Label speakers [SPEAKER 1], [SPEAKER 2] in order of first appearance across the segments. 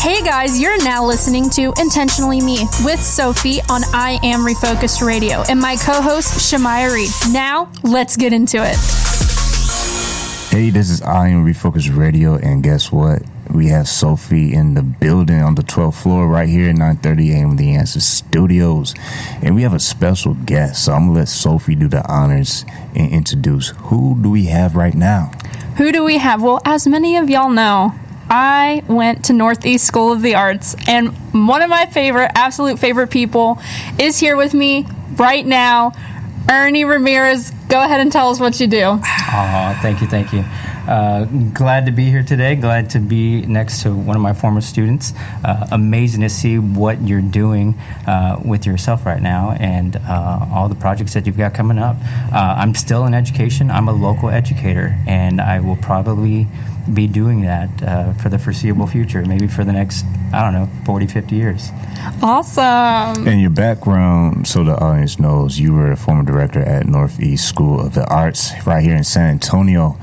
[SPEAKER 1] Hey guys, you're now listening to Intentionally Me with Sophie on I Am Refocused Radio and my co-host Shemaiah Reed. Now, let's get into it.
[SPEAKER 2] Hey, this is I Am Refocused Radio, and guess what? We have Sophie in the building on the 12th floor right here at 9:30 a.m. The Answer Studios. And we have a special guest, so I'm going to let Sophie do the honors and introduce. Who do we have right now?
[SPEAKER 1] Who do we have? Well, as many of y'all know, I went to Northeast School of the Arts, and one of my absolute favorite people is here with me right now. Ernie Ramirez, go ahead and tell us what you do.
[SPEAKER 3] Oh, thank you. Glad to be here today. Glad to be next to one of my former students. Amazing to see what you're doing with yourself right now and all the projects that you've got coming up. I'm still in education. I'm a local educator, and I will probably be doing that for the foreseeable future, maybe for the next, 40, 50 years.
[SPEAKER 1] Awesome.
[SPEAKER 2] And your background, so the audience knows, you were a former director at Northeast School of the Arts right here in San Antonio.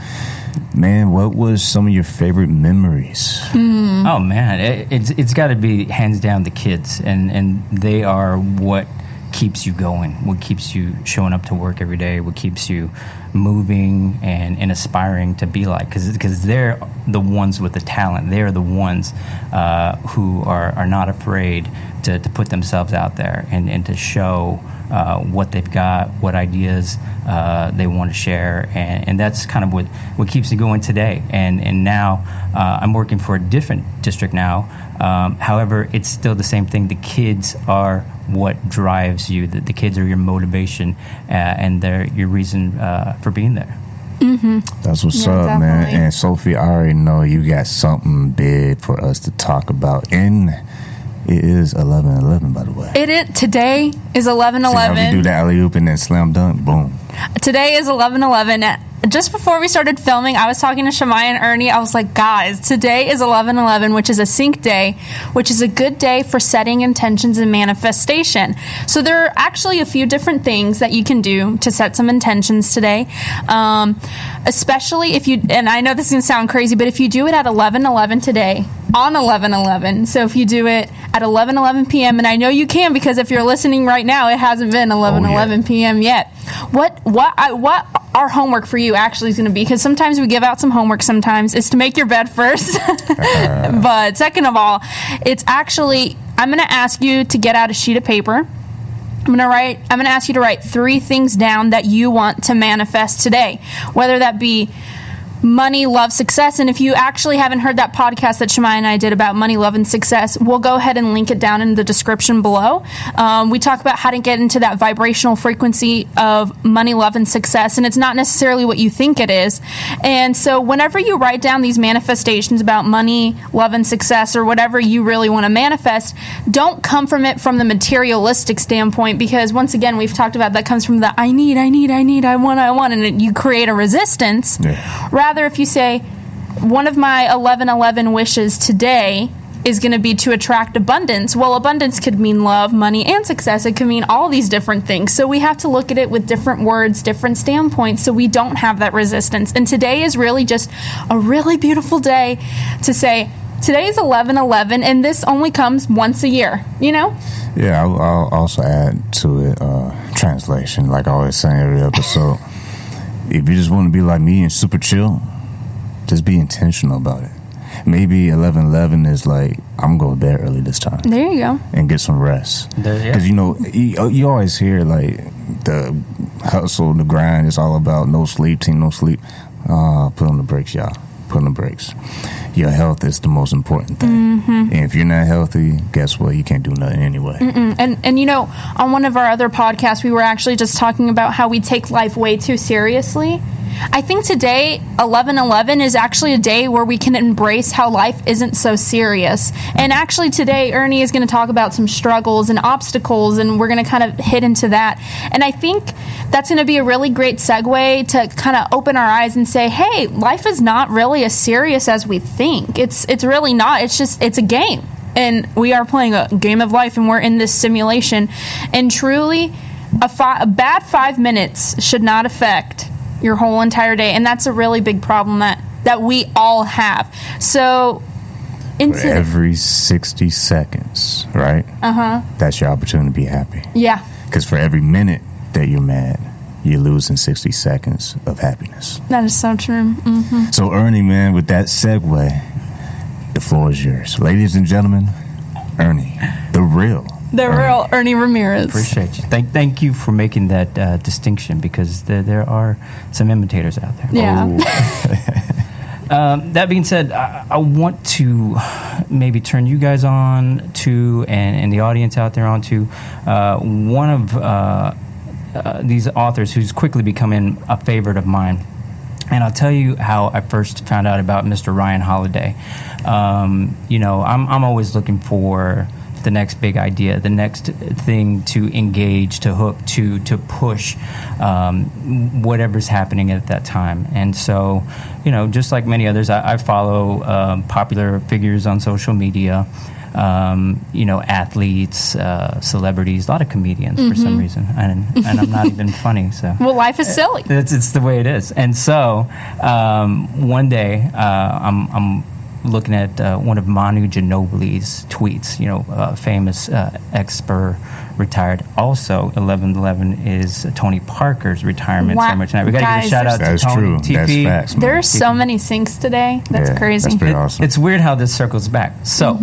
[SPEAKER 2] Man, what was some of your favorite memories?
[SPEAKER 3] Oh, man, it's got to be hands down the kids, and they are what keeps you going, what keeps you showing up to work every day, what keeps you moving and aspiring to be like, because they're the ones with the talent. They're the ones who are not afraid to put themselves out there and to show what they've got, what ideas they want to share, and that's kind of what keeps me going today. And now I'm working for a different district now. However, it's still the same thing. The kids are what drives you. The kids are your motivation, and they're your reason for being there.
[SPEAKER 1] Mm-hmm.
[SPEAKER 2] That's what's up,
[SPEAKER 1] definitely.
[SPEAKER 2] man. And Sophie, I already know you got something big for us to talk about. And it is 11:11, by the way.
[SPEAKER 1] Today is 11:11.
[SPEAKER 2] See how we do the alley-oop and then slam dunk? Boom.
[SPEAKER 1] Today is 11:11. Just before we started filming, I was talking to Shemaiah and Ernie. I was like, guys, today is 11:11, which is a sync day, which is a good day for setting intentions and manifestation. So there are actually a few different things that you can do to set some intentions today. Especially if you, and I know this is going to sound crazy, but if you do it at 11:11 today, on 11:11, so if you do it at 11:11 p.m., and I know you can because if you're listening right now, it hasn't been 11:11 p.m. yet. What our homework for you actually is going to be, because sometimes we give out some homework sometimes, is to make your bed first. But second of all, it's actually, I'm going to ask you to get out a sheet of paper. I'm going to ask you to write 3 things down that you want to manifest today, whether that be money, love, success. And if you actually haven't heard that podcast that Shemaiah and I did about money, love, and success, we'll go ahead and link it down in the description below. We talk about how to get into that vibrational frequency of money, love, and success, and it's not necessarily what you think it is. And so whenever you write down these manifestations about money, love, and success, or whatever you really want to manifest, don't come from it from the materialistic standpoint, because once again, we've talked about that comes from the I need, I want, and you create a resistance.
[SPEAKER 2] Yeah.
[SPEAKER 1] Rather, if you say, one of my 11:11 wishes today is going to be to attract abundance. Well, abundance could mean love, money, and success. It could mean all these different things. So we have to look at it with different words, different standpoints, so we don't have that resistance. And today is really just a really beautiful day to say, today is 11:11, and this only comes once a year, Yeah,
[SPEAKER 2] I'll also add to it translation, like I always say in every episode. If you just want to be like me and super chill, just be intentional about it. Maybe 11:11 is like, I'm going to bed early this time.
[SPEAKER 1] There you go.
[SPEAKER 2] And get some rest. Because, you always hear, like, the hustle, the grind is all about no sleep, team, no sleep. Put on the brakes, y'all. Put on the brakes. Your health is the most important thing. Mm-hmm. And if you're not healthy, guess what? You can't do nothing anyway.
[SPEAKER 1] And on one of our other podcasts, we were actually just talking about how we take life way too seriously. I think today, 11/11, is actually a day where we can embrace how life isn't so serious. And actually today, Ernie is going to talk about some struggles and obstacles, and we're going to kind of hit into that. And I think that's going to be a really great segue to kind of open our eyes and say, hey, life is not really as serious as we think. It's really not. It's a game. And we are playing a game of life, and we're in this simulation. And truly, a bad 5 minutes should not affect your whole entire day, and that's a really big problem that we all have. So into
[SPEAKER 2] every 60 seconds, right? That's your opportunity to be happy.
[SPEAKER 1] Yeah.
[SPEAKER 2] Because for every minute that you're mad, you're losing 60 seconds of happiness.
[SPEAKER 1] That is so true.
[SPEAKER 2] So, Ernie, man, with that segue, the floor is yours. Ladies and gentlemen, Ernie, the real
[SPEAKER 1] Ernie Ramirez.
[SPEAKER 3] Appreciate you. Thank you for making that distinction, because there are some imitators out there.
[SPEAKER 1] Yeah.
[SPEAKER 3] That being said, I want to maybe turn you guys on to, and the audience out there on to, one of these authors who's quickly becoming a favorite of mine. And I'll tell you how I first found out about Mr. Ryan Holiday. I'm always looking for the next big idea, the next thing to engage, to hook, to push whatever's happening at that time. And so, just like many others, I follow popular figures on social media, athletes, celebrities, a lot of comedians for some reason. And I'm not even funny. So
[SPEAKER 1] Well, life is silly.
[SPEAKER 3] It's the way it is. And so one day I'm looking at one of Manu Ginobili's tweets, famous ex-Spur retired. Also, 11/11 is Tony Parker's retirement ceremony tonight. We got to give a shout out to Tony.
[SPEAKER 2] True.
[SPEAKER 3] TP.
[SPEAKER 2] That's facts.
[SPEAKER 1] There's so many syncs today. That's crazy.
[SPEAKER 2] That's pretty awesome.
[SPEAKER 3] It's weird how this circles back. So,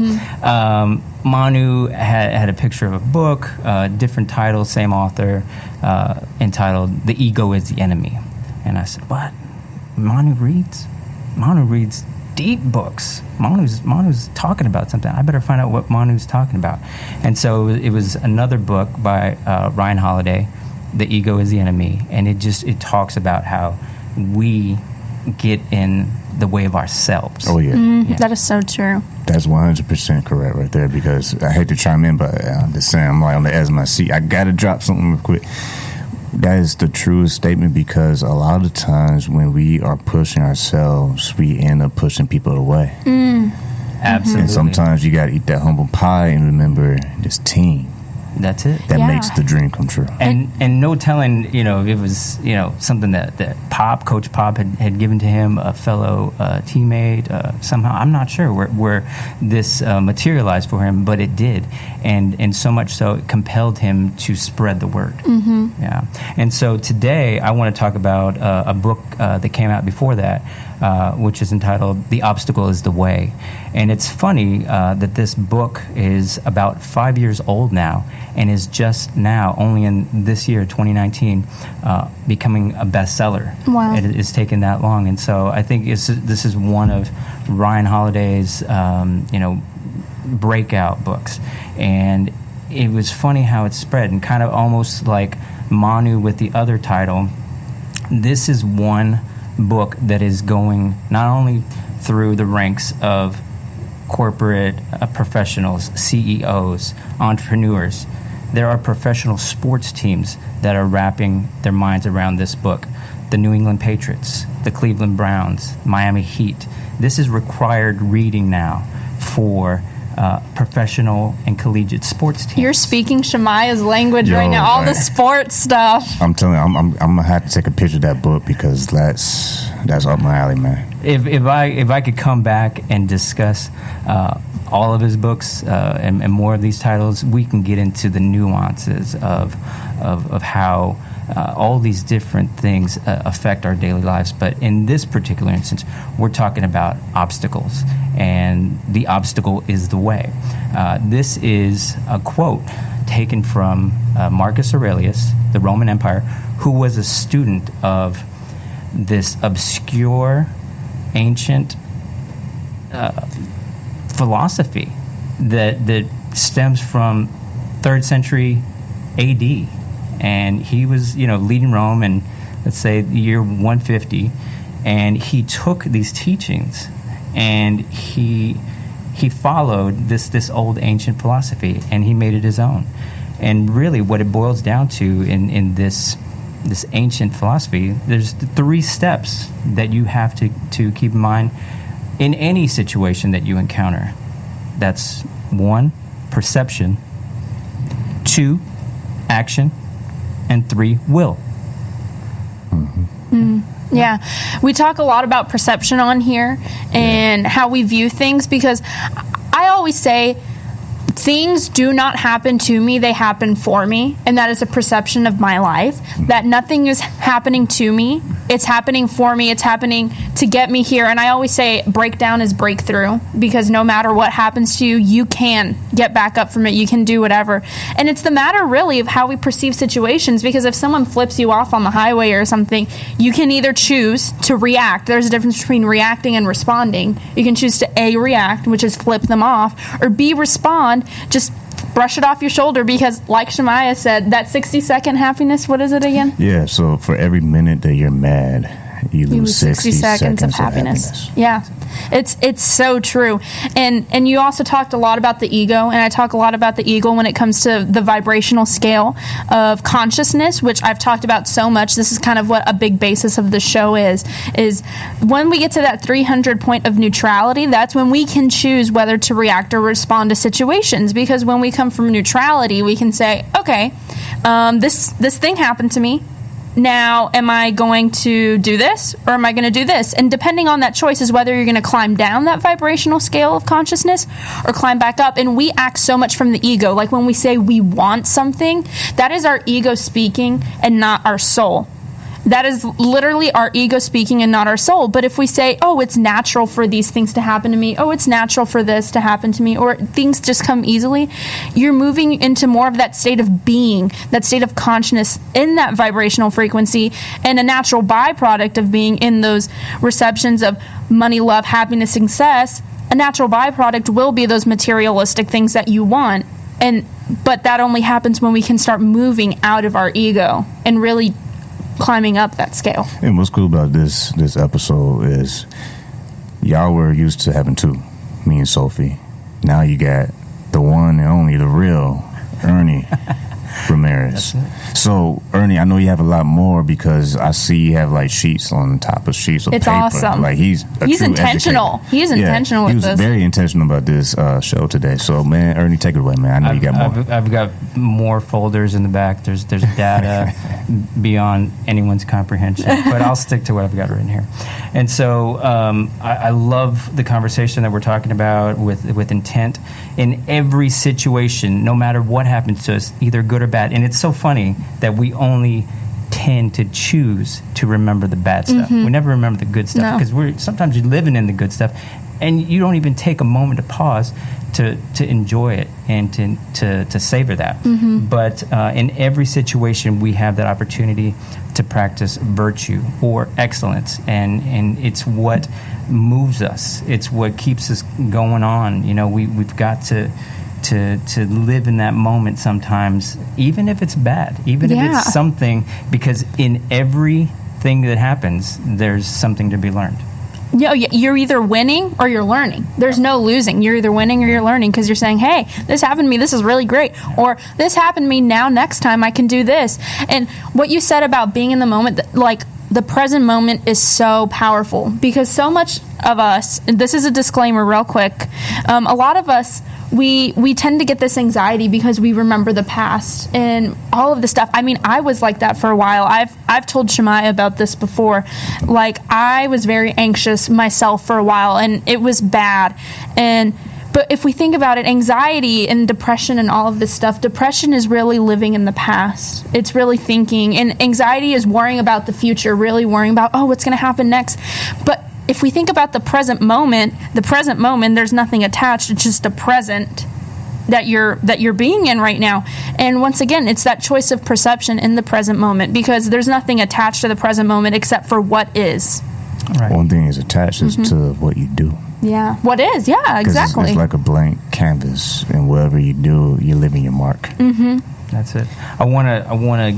[SPEAKER 3] Manu had a picture of a book, different title, same author, entitled "The Ego is the Enemy," and I said, "What? Manu reads deep books. Manu's talking about something. I better find out what Manu's talking about." And so it was another book by Ryan Holiday, "The Ego is the Enemy," and it talks about how we get in the way of ourselves.
[SPEAKER 2] Oh, yeah.
[SPEAKER 1] That is so true.
[SPEAKER 2] That's 100% correct right there, because I hate to chime in, but I'm just saying, I'm like on the edge of my seat. I got to drop something real quick. That is the truest statement, because a lot of times when we are pushing ourselves, we end up pushing people away.
[SPEAKER 3] Absolutely.
[SPEAKER 2] And sometimes you got to eat that humble pie and remember this team.
[SPEAKER 3] That's it.
[SPEAKER 2] That
[SPEAKER 1] Yeah.
[SPEAKER 2] makes the dream come true.
[SPEAKER 3] And no telling, it was, something that Coach Pop had given to him, a fellow teammate, somehow. I'm not sure where this materialized for him, but it did. And so much so, it compelled him to spread the word. Yeah. And so today, I want to talk about a book that came out before that, which is entitled "The Obstacle is the Way." And it's funny that this book is about 5 years old now, and is just now, only in this year, 2019, becoming a bestseller.
[SPEAKER 1] Wow.
[SPEAKER 3] It's taken that long. And so I think this is one of Ryan Holiday's, breakout books. And it was funny how it spread, and kind of almost like Manu with the other title. This is one book that is going not only through the ranks of corporate professionals, CEOs, entrepreneurs. There are professional sports teams that are wrapping their minds around this book. The New England Patriots, the Cleveland Browns, Miami Heat. This is required reading now for professional and collegiate sports teams.
[SPEAKER 1] You're speaking Shemaiah's language right now. All the sports stuff.
[SPEAKER 2] I'm telling you, I'm gonna have to take a picture of that book, because that's up my alley, man.
[SPEAKER 3] If I could come back and discuss all of his books and more of these titles, we can get into the nuances of how all these different things affect our daily lives. But in this particular instance, we're talking about obstacles, and the obstacle is the way. This is a quote taken from Marcus Aurelius, the Roman Empire, who was a student of this obscure, ancient philosophy that stems from 3rd century AD. And he was, leading Rome in, let's say, the year 150, and he took these teachings and he followed this old ancient philosophy, and he made it his own. And really, what it boils down to in this ancient philosophy, there's 3 steps that you have to keep in mind in any situation that you encounter. That's 1, perception; 2, action; and 3, will.
[SPEAKER 1] Yeah. We talk a lot about perception on here and how we view things, because I always say, things do not happen to me, they happen for me. And that is a perception of my life, that nothing is happening to me. It's happening for me. It's happening to get me here. And I always say breakdown is breakthrough, because no matter what happens to you, you can get back up from it. You can do whatever. And it's the matter really of how we perceive situations, because if someone flips you off on the highway or something, you can either choose to react. There's a difference between reacting and responding. You can choose to A, react, which is flip them off, or B, respond, just brush it off your shoulder, because like Shemaiah said, that 60-second happiness, what is it again?
[SPEAKER 2] Yeah, so for every minute that you're mad, you lose 60 seconds of happiness.
[SPEAKER 1] Yeah, it's so true. And you also talked a lot about the ego, and I talk a lot about the ego when it comes to the vibrational scale of consciousness, which I've talked about so much. This is kind of what a big basis of the show is when we get to that 300 point of neutrality, that's when we can choose whether to react or respond to situations. Because when we come from neutrality, we can say, okay, this thing happened to me. Now, am I going to do this, or am I going to do this? And depending on that choice is whether you're going to climb down that vibrational scale of consciousness or climb back up. And we act so much from the ego. Like when we say we want something, that is our ego speaking and not our soul. That is literally our ego speaking and not our soul. But if we say, oh, it's natural for these things to happen to me, oh, it's natural for this to happen to me, or things just come easily, you're moving into more of that state of being, that state of consciousness in that vibrational frequency. And a natural byproduct of being in those receptions of money, love, happiness, success, a natural byproduct will be those materialistic things that you want. But that only happens when we can start moving out of our ego and really climbing up that scale.
[SPEAKER 2] And what's cool about this episode is y'all were used to having two, me and Sophie. Now you got the one and only, the real Ernie Ramirez. So Ernie, I know you have a lot more, because I see you have like sheets on top of sheets of
[SPEAKER 1] it's
[SPEAKER 2] paper.
[SPEAKER 1] Awesome.
[SPEAKER 2] Like he's
[SPEAKER 1] intentional.
[SPEAKER 2] Educator.
[SPEAKER 1] He's intentional with
[SPEAKER 2] this. He was very intentional about this show today. So man, Ernie, take it away, man. I know you got more.
[SPEAKER 3] I've got more folders in the back. There's data beyond anyone's comprehension, but I'll stick to what I've got written here. And so I love the conversation that we're talking about with intent in every situation, no matter what happens to us, either good or bad. And it's so funny that we only tend to choose to remember the bad stuff. We never remember the good stuff, because we're sometimes you're living in the good stuff, and you don't even take a moment to pause to enjoy it and to savor that. But in every situation, we have that opportunity to practice virtue or excellence, and it's what moves us. It's what keeps us going on. You know, we've got to live in that moment sometimes, even if it's bad, even if it's something, because in everything that happens, there's something to be learned.
[SPEAKER 1] Yeah, you're either winning or you're learning. There's no losing. You're either winning or you're learning, because you're saying, hey, this happened to me, this is really great. Or this happened to me, now next time I can do this. And what you said about being in the moment, like the present moment is so powerful, because so much of us, and this is a disclaimer real quick, a lot of us, we tend to get this anxiety because we remember the past and all of the stuff. I mean, I was like that for a while. I've told Shemaiah about this before. Like, I was very anxious myself for a while, and it was bad. But if we think about it, anxiety and depression and all of this stuff, depression is really living in the past. It's really thinking. And anxiety is worrying about the future, really worrying about, oh, what's going to happen next. But if we think about the present moment, there's nothing attached. It's just a present that you're being in right now. And once again, it's that choice of perception in the present moment, because there's nothing attached to the present moment except for what is.
[SPEAKER 2] Right. One thing is attached is to what you do.
[SPEAKER 1] Yeah. What is? Yeah, exactly.
[SPEAKER 2] It's like a blank canvas, and whatever you do, you're leaving your mark.
[SPEAKER 3] That's it. I want to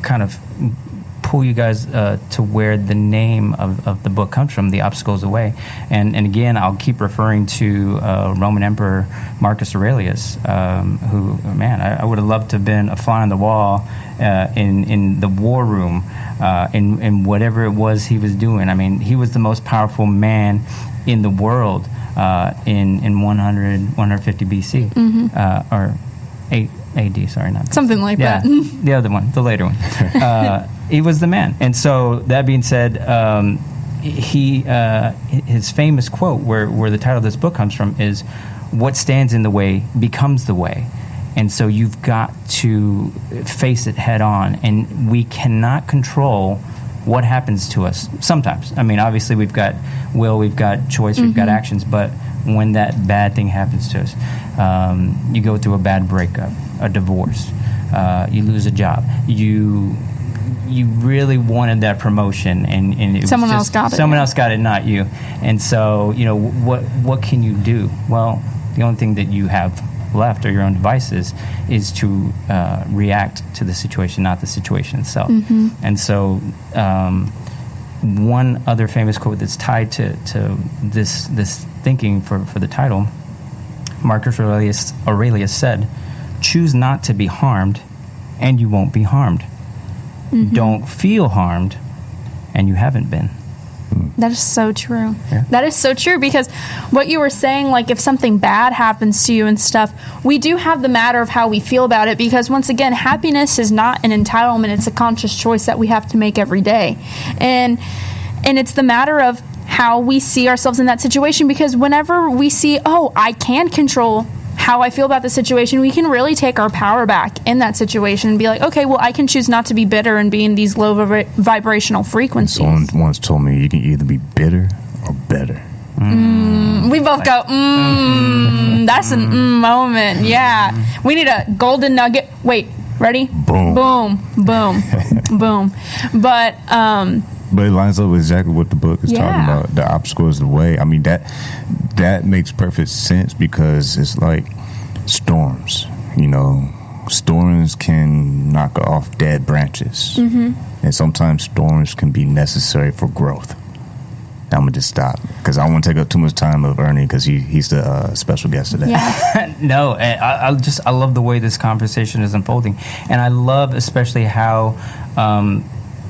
[SPEAKER 3] kind of pull you guys to where the name of the book comes from, The Obtacles Away. And again, I'll keep referring to Roman Emperor Marcus Aurelius, who, man, I would have loved to have been a fly on the wall in the war room, in whatever it was he was doing. I mean, he was the most powerful man in the world in 150 BC, or 8 AD, sorry, not BC.
[SPEAKER 1] Something like that.
[SPEAKER 3] The other one, the later one. He was the man. And so, that being said, his famous quote, where the title of this book comes from, is, "What stands in the way becomes the way." And so you've got to face it head on, and we cannot control what happens to us sometimes. I mean, obviously we've got will, we've got choice, we've got actions, but when that bad thing happens to us, you go through a bad breakup, a divorce, you lose a job, you really wanted that promotion, and it
[SPEAKER 1] Someone
[SPEAKER 3] was just,
[SPEAKER 1] else got it.
[SPEAKER 3] someone else got it, not you. And so, what can you do? Well, the only thing that you have left, or your own devices, is to react to the situation, not the situation itself. And so one other famous quote that's tied to this thinking for the title, Marcus Aurelius said, "Choose not to be harmed, and you won't be harmed. Don't feel harmed, and you haven't been."
[SPEAKER 1] That is so true.
[SPEAKER 3] Yeah.
[SPEAKER 1] That is so true, because what you were saying, like if something bad happens to you and stuff, we do have the matter of how we feel about it, because once again, happiness is not an entitlement. It's a conscious choice that we have to make every day. And it's the matter of how we see ourselves in that situation, because whenever we see, oh, I can control how I feel about the situation, we can really take our power back in that situation and be like, okay, well, I can choose not to be bitter and be in these low vibrational frequencies.
[SPEAKER 2] Someone once told me you can either be bitter or better.
[SPEAKER 1] We both go, that's an moment. Yeah. We need a golden nugget. Wait, ready?
[SPEAKER 2] Boom.
[SPEAKER 1] Boom. Boom. Boom. But
[SPEAKER 2] it lines up with exactly what the book is talking about. The obstacle is the way. I mean, that makes perfect sense, because it's like storms. Storms can knock off dead branches. And sometimes storms can be necessary for growth. I'm going to just stop, because I don't want to take up too much time of Ernie, because he's the special guest today.
[SPEAKER 1] yeah.
[SPEAKER 3] No, I love the way this conversation is unfolding, and I love especially how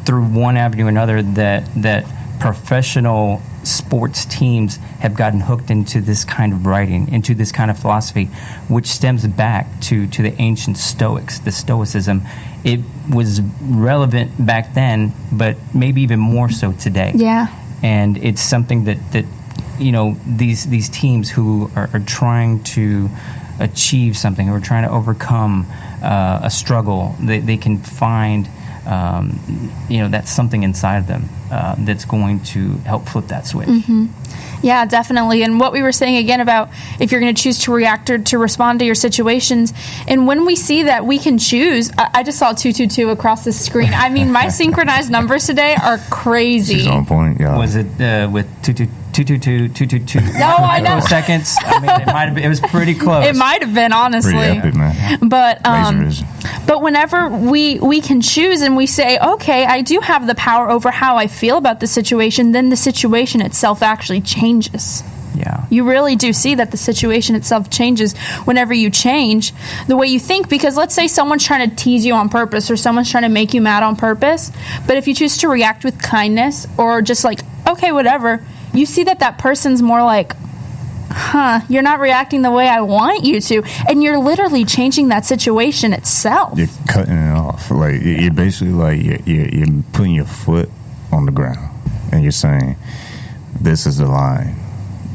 [SPEAKER 3] through one avenue or another that professional sports teams have gotten hooked into this kind of writing, into this kind of philosophy, which stems back to the ancient Stoics, the Stoicism. It was relevant back then, but maybe even more so today.
[SPEAKER 1] Yeah.
[SPEAKER 3] And it's something that these teams who are trying to achieve something, who are trying to overcome a struggle, they can find that's something inside of them that's going to help flip that switch.
[SPEAKER 1] Yeah, definitely. And what we were saying again about if you're going to choose to react or to respond to your situations, and when we see that we can choose, I just saw 222 across the screen. I mean, my synchronized numbers today are crazy.
[SPEAKER 2] She's on point, yeah.
[SPEAKER 3] Was it with 222?
[SPEAKER 1] No, I know.
[SPEAKER 3] Seconds. I mean, it might have been. It was pretty close.
[SPEAKER 1] It might have been, honestly.
[SPEAKER 2] Pretty epic, man.
[SPEAKER 1] But whenever we can choose and we say, okay, I do have the power over how I feel about the situation, then the situation itself actually changes.
[SPEAKER 3] Yeah.
[SPEAKER 1] You really do see that the situation itself changes whenever you change the way you think, because let's say someone's trying to tease you on purpose, or someone's trying to make you mad on purpose, but if you choose to react with kindness, or just like, okay, whatever, you see that person's more like, you're not reacting the way I want you to, and you're literally changing that situation itself.
[SPEAKER 2] You're cutting it off. Like, you're basically like you're putting your foot on the ground, and you're saying, this is the line,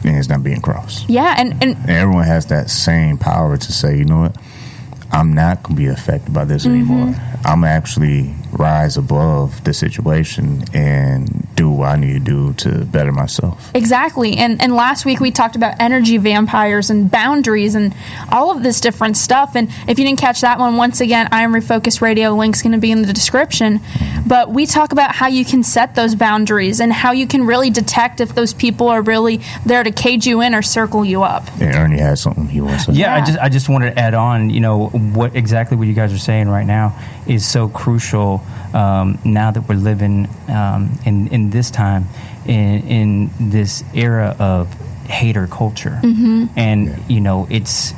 [SPEAKER 2] and it's not being crossed.
[SPEAKER 1] Yeah, and
[SPEAKER 2] everyone has that same power to say, you know what, I'm not going to be affected by this anymore. I'm actually rise above the situation and do what I need to do to better myself.
[SPEAKER 1] Exactly. And last week we talked about energy vampires and boundaries and all of this different stuff. And if you didn't catch that one, once again, I Am Refocused Radio, link's going to be in the description. But we talk about how you can set those boundaries and how you can really detect if those people are really there to cage you in or circle you up.
[SPEAKER 2] And Ernie has something he wants to say.
[SPEAKER 3] Yeah, I just wanted to add on, what you guys are saying right now is so crucial now that we're living in this time, in this era of hater culture. And, it's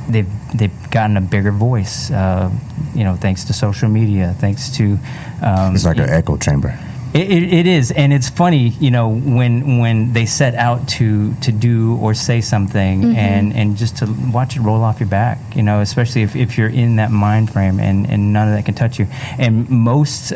[SPEAKER 3] they've gotten a bigger voice, thanks to social media, thanks to...
[SPEAKER 2] it's like an echo chamber.
[SPEAKER 3] It is, and it's funny, you know, when they set out to do or say something, and just to watch it roll off your back, you know, especially if you're in that mind frame, and none of that can touch you. And most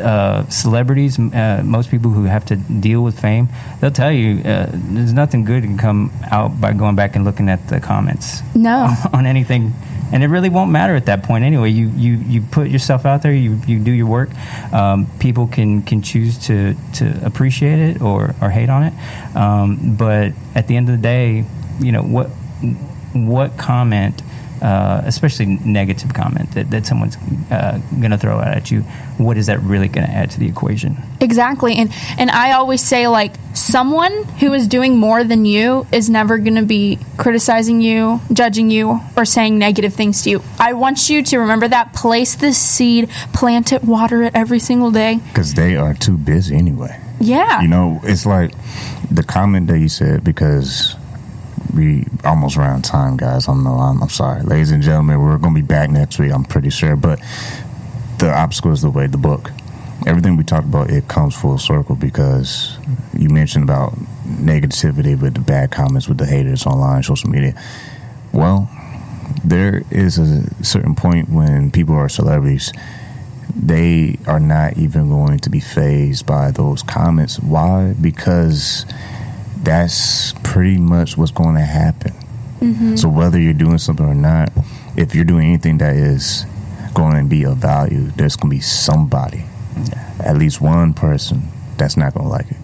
[SPEAKER 3] celebrities, most people who have to deal with fame, they'll tell you there's nothing good can come out by going back and looking at the comments.
[SPEAKER 1] No.
[SPEAKER 3] On anything. And it really won't matter at that point anyway. You put yourself out there, you do your work. People can choose to appreciate it or hate on it. But at the end of the day, you know, what comment, especially negative comment that someone's going to throw out at you, what is that really going to add to the equation?
[SPEAKER 1] Exactly. And I always say, like, someone who is doing more than you is never going to be criticizing you, judging you, or saying negative things to you. I want you to remember that. Place this seed, plant it, water it every single day.
[SPEAKER 2] Because they are too busy anyway.
[SPEAKER 1] Yeah.
[SPEAKER 2] You know, it's like the comment that you said, because we almost ran time, guys. I'm sorry. Ladies and gentlemen, we're going to be back next week, I'm pretty sure. But The Obstacle is the Way, the book. Everything we talked about, it comes full circle, because you mentioned about negativity with the bad comments, with the haters online, social media. Well, there is a certain point when people are celebrities, they are not even going to be fazed by those comments. Why? Because that's pretty much what's going to happen. So whether you're doing something or not, if you're doing anything that is going to be of value, there's going to be somebody, at least one person, that's not going to like it.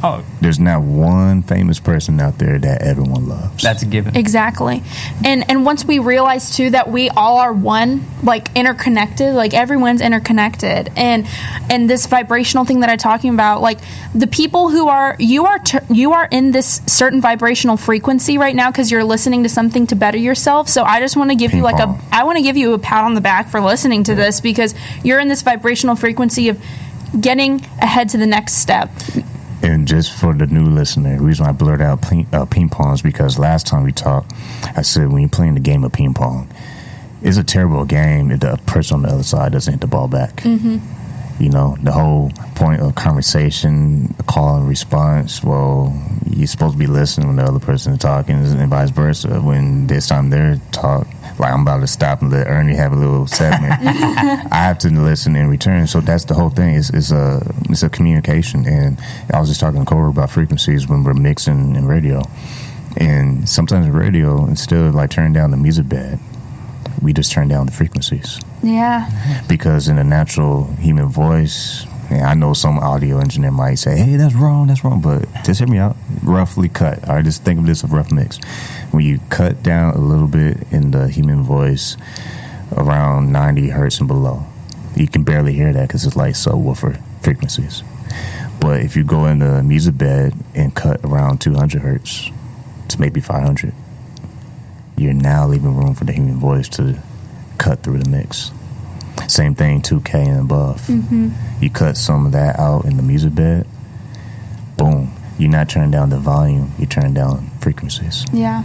[SPEAKER 2] Oh, there's not one famous person out there that everyone loves.
[SPEAKER 3] That's a given.
[SPEAKER 1] Exactly. And once we realize too that we all are one, like interconnected, like everyone's interconnected, and this vibrational thing that I'm talking about, like the people who are you are in this certain vibrational frequency right now because you're listening to something to better yourself. So I just want to give you I want to give you a pat on the back for listening to this, because you're in this vibrational frequency of getting ahead to the next step.
[SPEAKER 2] And just for the new listener, the reason I blurred out ping pong is because last time we talked, I said when you're playing the game of ping pong, it's a terrible game if the person on the other side doesn't hit the ball back. You know, the whole point of conversation, call and response, well, you're supposed to be listening when the other person is talking, and vice versa. When this time they're talking, like I'm about to stop and let Ernie have a little segment, I have to listen in return. So that's the whole thing. It's a communication. And I was just talking to Cora about frequencies when we're mixing in radio. And sometimes in radio, instead of like turning down the music bed, we just turn down the frequencies.
[SPEAKER 1] Yeah.
[SPEAKER 2] Because in a natural human voice, and I know some audio engineer might say, hey, that's wrong, but just hear me out. Roughly cut. All right, just think of this as a rough mix. When you cut down a little bit in the human voice, around 90 hertz and below, you can barely hear that because it's like subwoofer frequencies. But if you go in the music bed and cut around 200 hertz to maybe 500, you're now leaving room for the human voice to cut through the mix. Same thing, 2K and above. You cut some of that out in the music bed, boom. You're not turning down the volume, you're turning down frequencies.
[SPEAKER 1] Yeah.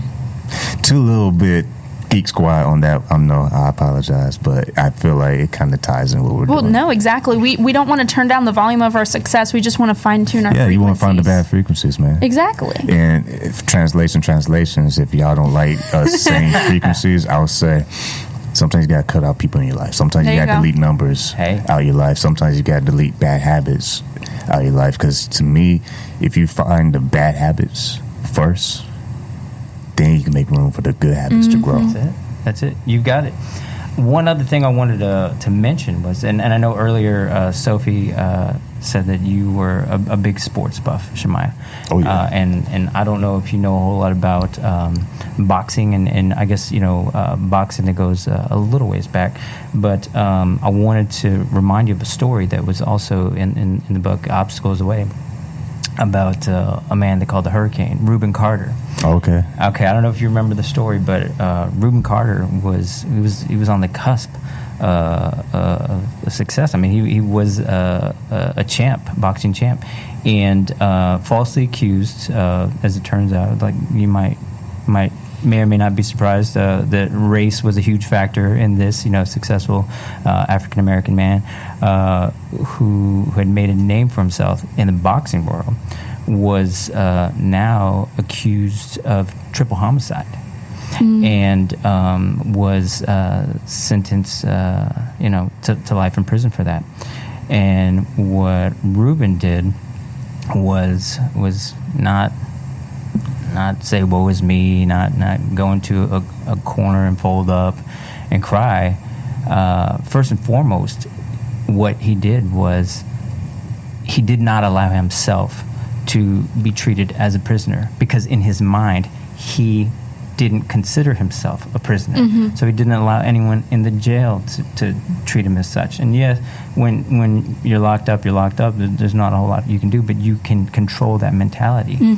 [SPEAKER 2] Too little bit Geek Squad on that. I apologize, but I feel like it kind of ties in what we're doing.
[SPEAKER 1] Well, no, exactly. We don't want to turn down the volume of our success. We just want to fine-tune our frequencies.
[SPEAKER 2] Yeah, you want to find the bad frequencies, man.
[SPEAKER 1] Exactly.
[SPEAKER 2] And if translations, if y'all don't like us saying frequencies, I would say sometimes you got to cut out people in your life. Sometimes you got to delete numbers out of your life. Sometimes you got to delete bad habits out of your life. Because to me, if you find the bad habits first, then you can make room for the good habits to grow.
[SPEAKER 3] That's it. You got it. One other thing I wanted to mention was, and I know earlier Sophie said that you were a big sports buff, Shemaiah.
[SPEAKER 2] Oh, yeah.
[SPEAKER 3] And I don't know if you know a whole lot about boxing, and I guess, boxing that goes a little ways back. But I wanted to remind you of a story that was also in the book, Obtacles Away, about a man they called the Hurricane, Reuben Carter.
[SPEAKER 2] Okay.
[SPEAKER 3] I don't know if you remember the story, but Reuben Carter was on the cusp of success. I mean, he was a champ, boxing champ, and falsely accused, as it turns out, like you might may or may not be surprised that race was a huge factor in this. Successful African American man who had made a name for himself in the boxing world was now accused of triple homicide. And was sentenced, to life in prison for that. And what Ruben did was not say woe is me, not go into a corner and fold up and cry. First and foremost, what he did was he did not allow himself to be treated as a prisoner, because in his mind he didn't consider himself a prisoner. So he didn't allow anyone in the jail to treat him as such. And yes, when you're locked up, there's not a whole lot you can do, but you can control that mentality.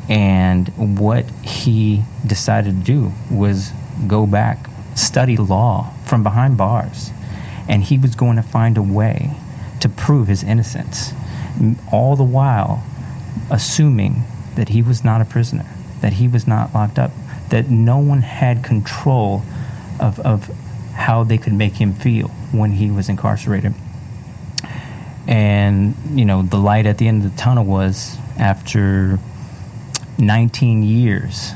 [SPEAKER 3] And what he decided to do was go back, study law from behind bars, and he was going to find a way to prove his innocence, all the while assuming that he was not a prisoner, that he was not locked up, that no one had control of how they could make him feel when he was incarcerated. And, the light at the end of the tunnel was, after 19 years,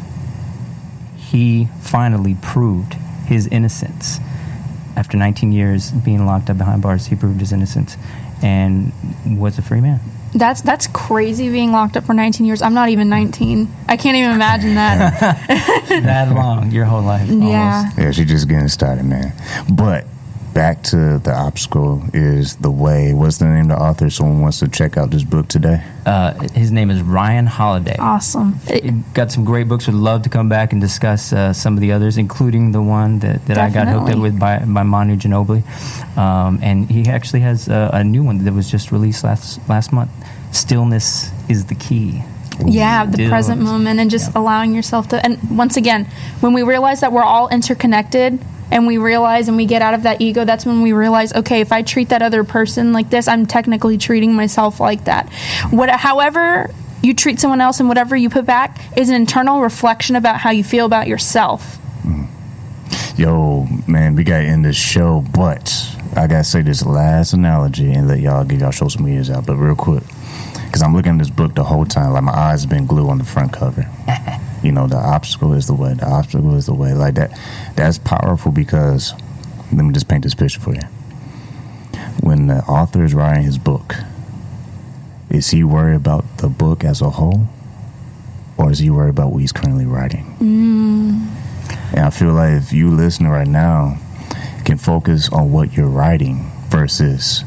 [SPEAKER 3] he finally proved his innocence. After 19 years being locked up behind bars, he proved his innocence and was a free man.
[SPEAKER 1] That's crazy, being locked up for 19 years. I'm not even 19. I can't even imagine that.
[SPEAKER 3] That long, your whole life.
[SPEAKER 1] Yeah.
[SPEAKER 3] Almost.
[SPEAKER 2] Yeah, she's just getting started, man. But back to The Obstacle is the Way. What's the name of the author? Someone wants to check out this book today.
[SPEAKER 3] His name is Ryan Holiday.
[SPEAKER 1] Awesome.
[SPEAKER 3] Got some great books. Would love to come back and discuss some of the others, including the one that I got hooked up with by Manu Ginobili. And he actually has a new one that was just released last month. Stillness is the Key.
[SPEAKER 1] Yeah, the present moment, and just allowing yourself to. And once again, when we realize that we're all interconnected, and we realize and we get out of that ego, that's when we realize, okay, if I treat that other person like this, I'm technically treating myself like that. However you treat someone else and whatever you put back is an internal reflection about how you feel about yourself.
[SPEAKER 2] Yo, man, we got to end this show, but I got to say this last analogy and let y'all give y'all social medias out, but real quick, because I'm looking at this book the whole time, like my eyes have been glued on the front cover. The obstacle is the way. The obstacle is the way. Like that. That's powerful, because let me just paint this picture for you. When the author is writing his book, is he worried about the book as a whole, or is he worried about what he's currently writing? And I feel like if you listening right now can focus on what you're writing versus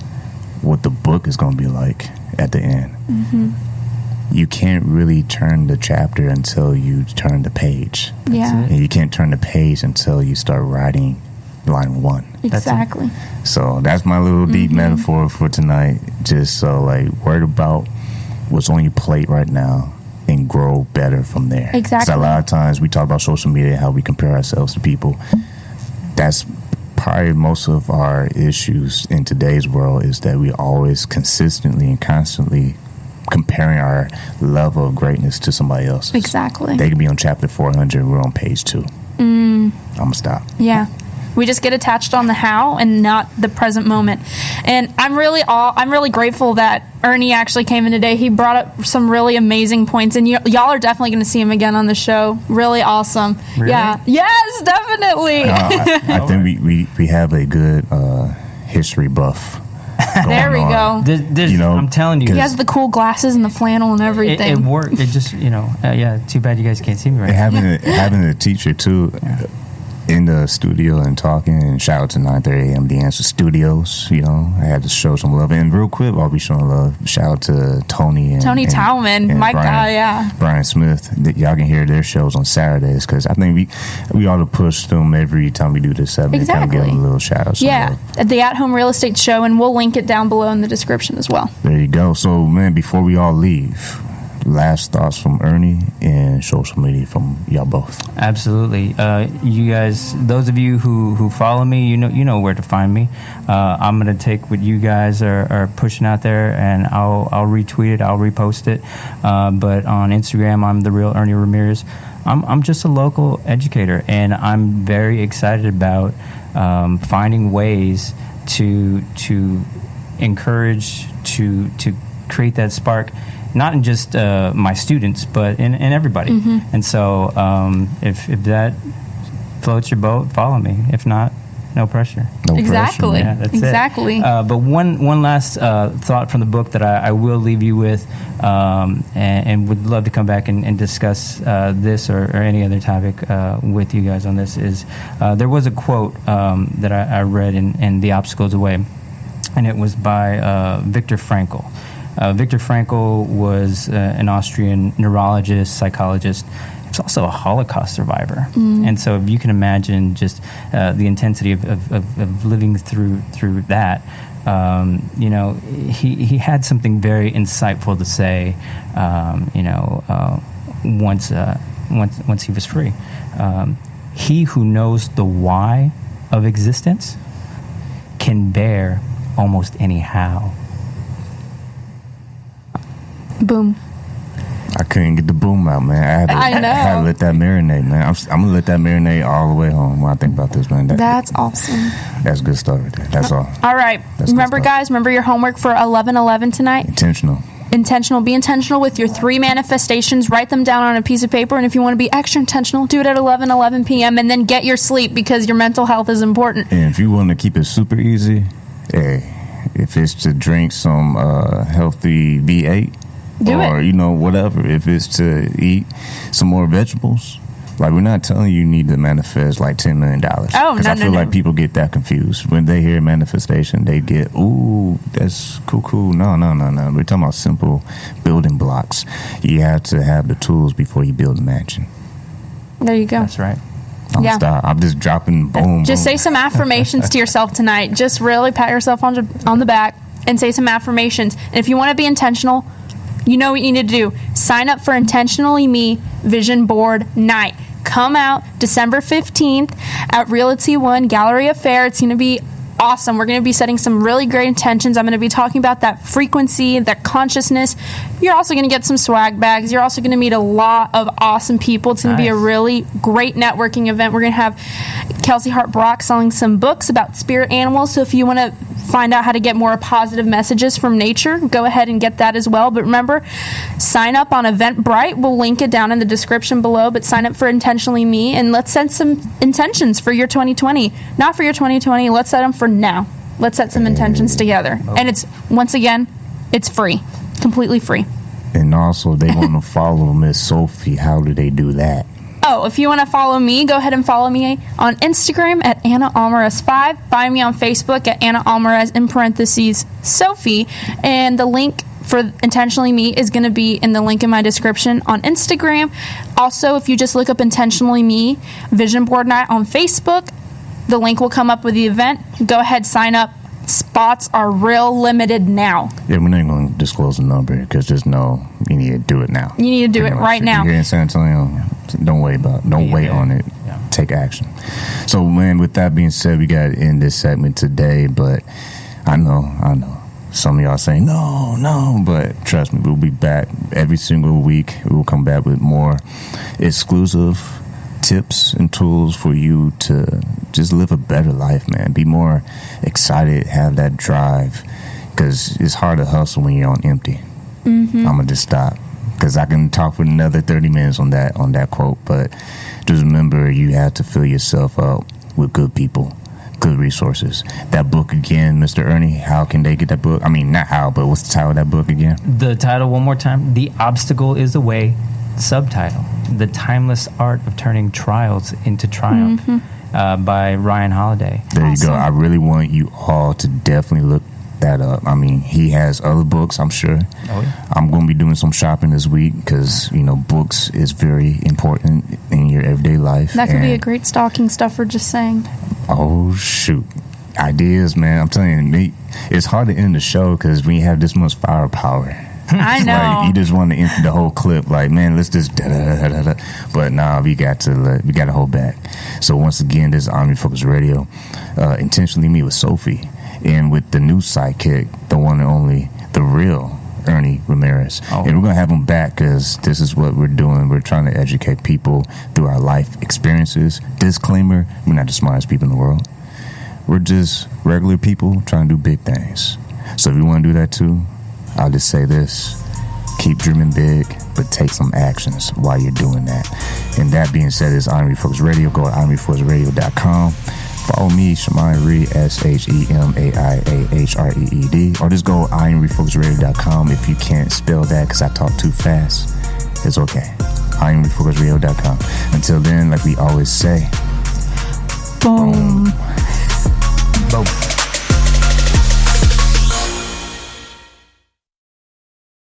[SPEAKER 2] what the book is going to be like at the end. You can't really turn the chapter until you turn the page.
[SPEAKER 1] Yeah.
[SPEAKER 2] And you can't turn the page until you start writing line one.
[SPEAKER 1] Exactly.
[SPEAKER 2] So that's my little deep metaphor for tonight. Just so, worried about what's on your plate right now and grow better from there.
[SPEAKER 1] Exactly.
[SPEAKER 2] 'Cause a lot of times we talk about social media, how we compare ourselves to people. That's probably most of our issues in today's world, is that we always consistently and constantly comparing our level of greatness to somebody else's.
[SPEAKER 1] Exactly.
[SPEAKER 2] They could be on chapter 400, we're on page 2. I'm gonna stop.
[SPEAKER 1] Yeah. We just get attached on the how and not the present moment. And I'm really grateful that Ernie actually came in today. He brought up some really amazing points, and y'all are definitely going to see him again on the show. Really awesome.
[SPEAKER 3] Really?
[SPEAKER 1] Yeah. Yes, definitely.
[SPEAKER 2] I think we have a good history buff.
[SPEAKER 1] There we go.
[SPEAKER 3] I'm telling you,
[SPEAKER 1] He has the cool glasses and the flannel and everything.
[SPEAKER 3] it worked. It just, too bad you guys can't see me right
[SPEAKER 2] And
[SPEAKER 3] now.
[SPEAKER 2] having a teacher too in the studio and talking, and shout out to 9:30 a.m. The Answer Studios. I had to show some love. And real quick, I'll be showing love. Shout out to Tony
[SPEAKER 1] Tauman,
[SPEAKER 2] and
[SPEAKER 1] my
[SPEAKER 2] Brian,
[SPEAKER 1] guy, yeah.
[SPEAKER 2] Brian Smith. Y'all can hear their shows on Saturdays, because I think we ought to push them every time we do this segment.
[SPEAKER 1] Exactly.
[SPEAKER 2] Kind of give them a little shout out.
[SPEAKER 1] Yeah, at the At Home Real Estate Show, and we'll link it down below in the description as well.
[SPEAKER 2] There you go. So, man, before we all leave, last thoughts from Ernie and social media from y'all both.
[SPEAKER 3] Absolutely. You guys, those of you who follow me, you know where to find me. I'm going to take what you guys are pushing out there, and I'll retweet it, I'll repost it. But on Instagram, I'm the real Ernie Ramirez. I'm just a local educator, and I'm very excited about finding ways to encourage, to create that spark, not in just my students, but in everybody. And so if that floats your boat, follow me. If not, no pressure.
[SPEAKER 2] No
[SPEAKER 1] Exactly.
[SPEAKER 2] pressure,
[SPEAKER 3] Yeah, that's
[SPEAKER 1] exactly.
[SPEAKER 3] it. But one last thought from the book that I will leave you with, and would love to come back and discuss this or any other topic with you guys on this, is there was a quote that I read in The Obtacles Away, and it was by Viktor Frankl. Viktor Frankl was an Austrian neurologist, psychologist. He's also a Holocaust survivor. And so if you can imagine just the intensity of living through that, he had something very insightful to say, once he was free. He who knows the why of existence can bear almost any how.
[SPEAKER 1] Boom.
[SPEAKER 2] I couldn't get the boom out, man.
[SPEAKER 1] I know.
[SPEAKER 2] I had to let that marinate, man. I'm going to let that marinate all the way home when I think about this, man.
[SPEAKER 1] That's awesome.
[SPEAKER 2] That's good stuff right there. That's all.
[SPEAKER 1] All right.
[SPEAKER 2] That's
[SPEAKER 1] Remember,
[SPEAKER 2] good stuff.
[SPEAKER 1] guys, remember your homework for 11/11 tonight?
[SPEAKER 2] Intentional.
[SPEAKER 1] Intentional. Be intentional with your 3 manifestations. Write them down on a piece of paper. And if you want to be extra intentional, do it at 11 p.m. and then get your sleep, because your mental health is important.
[SPEAKER 2] And if you want to keep it super easy, hey, if it's to drink some healthy V8,
[SPEAKER 1] Do
[SPEAKER 2] or
[SPEAKER 1] it.
[SPEAKER 2] whatever, if it's to eat some more vegetables, like, we're not telling you need to manifest like $10 million.
[SPEAKER 1] Oh,
[SPEAKER 2] because I feel
[SPEAKER 1] no.
[SPEAKER 2] like people get that confused when they hear manifestation. They get, ooh, that's cool. No. We're talking about simple building blocks. You have to have the tools before you build a mansion.
[SPEAKER 1] There you go.
[SPEAKER 3] That's right.
[SPEAKER 2] I'm just dropping boom.
[SPEAKER 1] Just say some affirmations to yourself tonight. Just really pat yourself on the back and say some affirmations. And if you want to be intentional, you know what you need to do. Sign up for Intentionally Me Vision Board Night. Come out December 15th at Realty One Galleria Fair. It's going to be awesome. We're going to be setting some really great intentions. I'm going to be talking about that frequency, that consciousness. You're also going to get some swag bags. You're also going to meet a lot of awesome people. It's going to be a really great networking event. We're going to have Kelsey Hart Brock selling some books about spirit animals. So if you want to find out how to get more positive messages from nature, go ahead and get that as well. But remember, sign up on Eventbrite. We'll link it down in the description below. But sign up for Intentionally Me, and let's set some intentions for your 2020. Not for your 2020. Let's set them for now. Let's set some intentions together. And once again, it's free. Completely free.
[SPEAKER 2] And also, they want to follow Miss Sophie. How do they do that?
[SPEAKER 1] Oh, if you want to follow me, go ahead and follow me on Instagram at Anna Almaraz5. Find me on Facebook at Anna Almaraz in parentheses Sophie. And the link for Intentionally Me is going to be in the link in my description on Instagram. Also, if you just look up Intentionally Me Vision Board Night on Facebook, the link will come up with the event. Go ahead, sign up. Spots are real limited now.
[SPEAKER 2] Yeah, we're not going to disclose the number because just know you need to do it now.
[SPEAKER 1] You need to do it right
[SPEAKER 2] If
[SPEAKER 1] now.
[SPEAKER 2] you're here in San Antonio, don't wait on it.
[SPEAKER 3] Yeah.
[SPEAKER 2] Take action. So, man, with that being said, we got to end this segment today. But I know. Some of y'all saying, no. But trust me, we'll be back every single week. We will come back with more exclusive tips and tools for you to just live a better life, man. Be more excited, have that drive, because it's hard to hustle when you're on empty. I'm gonna just stop because I can talk for another 30 minutes on that quote, but just remember, you have to fill yourself up with good people, good resources. That book again, Mr. Ernie, how can they get that book? I mean, not how, but what's the title of that book again?
[SPEAKER 3] The title, one more time: The Obstacle is the Way. Subtitle: The Timeless Art of Turning Trials into Triumph, by Ryan Holiday.
[SPEAKER 2] There you go. I really want you all to definitely look that up. I mean, he has other books, I'm sure.
[SPEAKER 3] Oh, yeah.
[SPEAKER 2] I'm going to be doing some shopping this week because, books is very important in your everyday life.
[SPEAKER 1] That could be a great stocking stuffer, just saying.
[SPEAKER 2] Oh, shoot. Ideas, man. I'm telling you, it's hard to end the show because we have this much firepower.
[SPEAKER 1] I know.
[SPEAKER 2] Like, you just want to end the whole clip. Like, man, let's just da-da-da-da-da. But nah, we got to hold back. So once again, this is Army Focus Radio. Intentionally Me with Sophie, and with the new sidekick, the one and only, the real Ernie Ramirez.
[SPEAKER 3] Oh.
[SPEAKER 2] And we're going to have him back because this is what we're doing. We're trying to educate people through our life experiences. Disclaimer, we're not the smartest people in the world. We're just regular people trying to do big things. So if you want to do that too, I'll just say this. Keep dreaming big, but take some actions while you're doing that. And that being said, is Ernie Focus Radio. Go to ErnieFocusRadio.com. Follow me, Shemaiah Reed, SHEMAIAHREED. Or just go to ErnieFocusRadio.com if you can't spell that because I talk too fast. It's okay. ErnieFocusRadio.com. Until then, like we always say,
[SPEAKER 1] Boom.